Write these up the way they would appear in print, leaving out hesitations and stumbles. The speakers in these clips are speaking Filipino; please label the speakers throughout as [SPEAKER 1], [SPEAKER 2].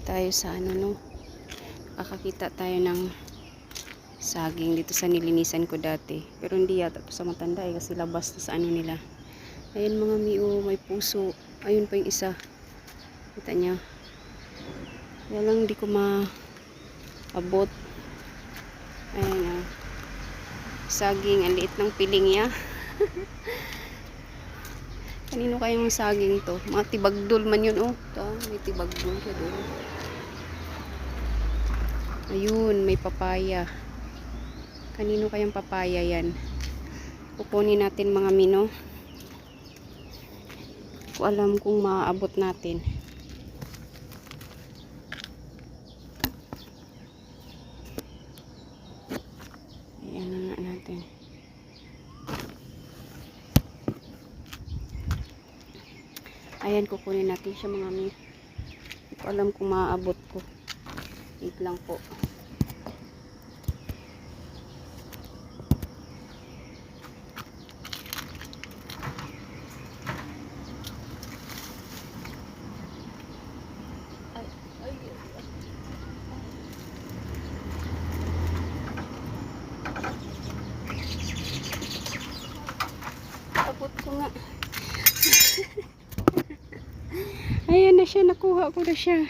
[SPEAKER 1] tayo sa ano, no, kakakita tayo ng saging dito sa nilinisan ko dati, pero hindi yata to sa Matanda kasi labas to sa ano nila. Ayan mga miyo, may puso. Ayun pa yung isa, kita nyo. Kaya lang hindi ko maabot. Ayan, saging, ang liit ng piling niya. Kanino kayang saging to? Mga tibagdol man yun, oh. Ito, may tibagdol siya doon. Ayun, may papaya. Kanino kayang papaya yan? Kukunin natin mga mino. Ko alam kung maaabot natin. Ayan na nga natin. Ayan, kukunin natin siya mga mino. Hindi ko alam kung maaabot ko. Wait lang po. Abot ko nga. Ayan na siya, nakuha ko na siya.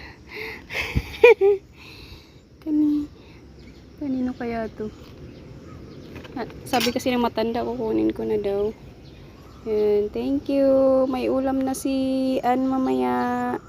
[SPEAKER 1] Kanino kaya to? Sabi kasi ng Matanda, kukunin ko na daw. Ayan, thank you. May ulam na si Ann mamaya.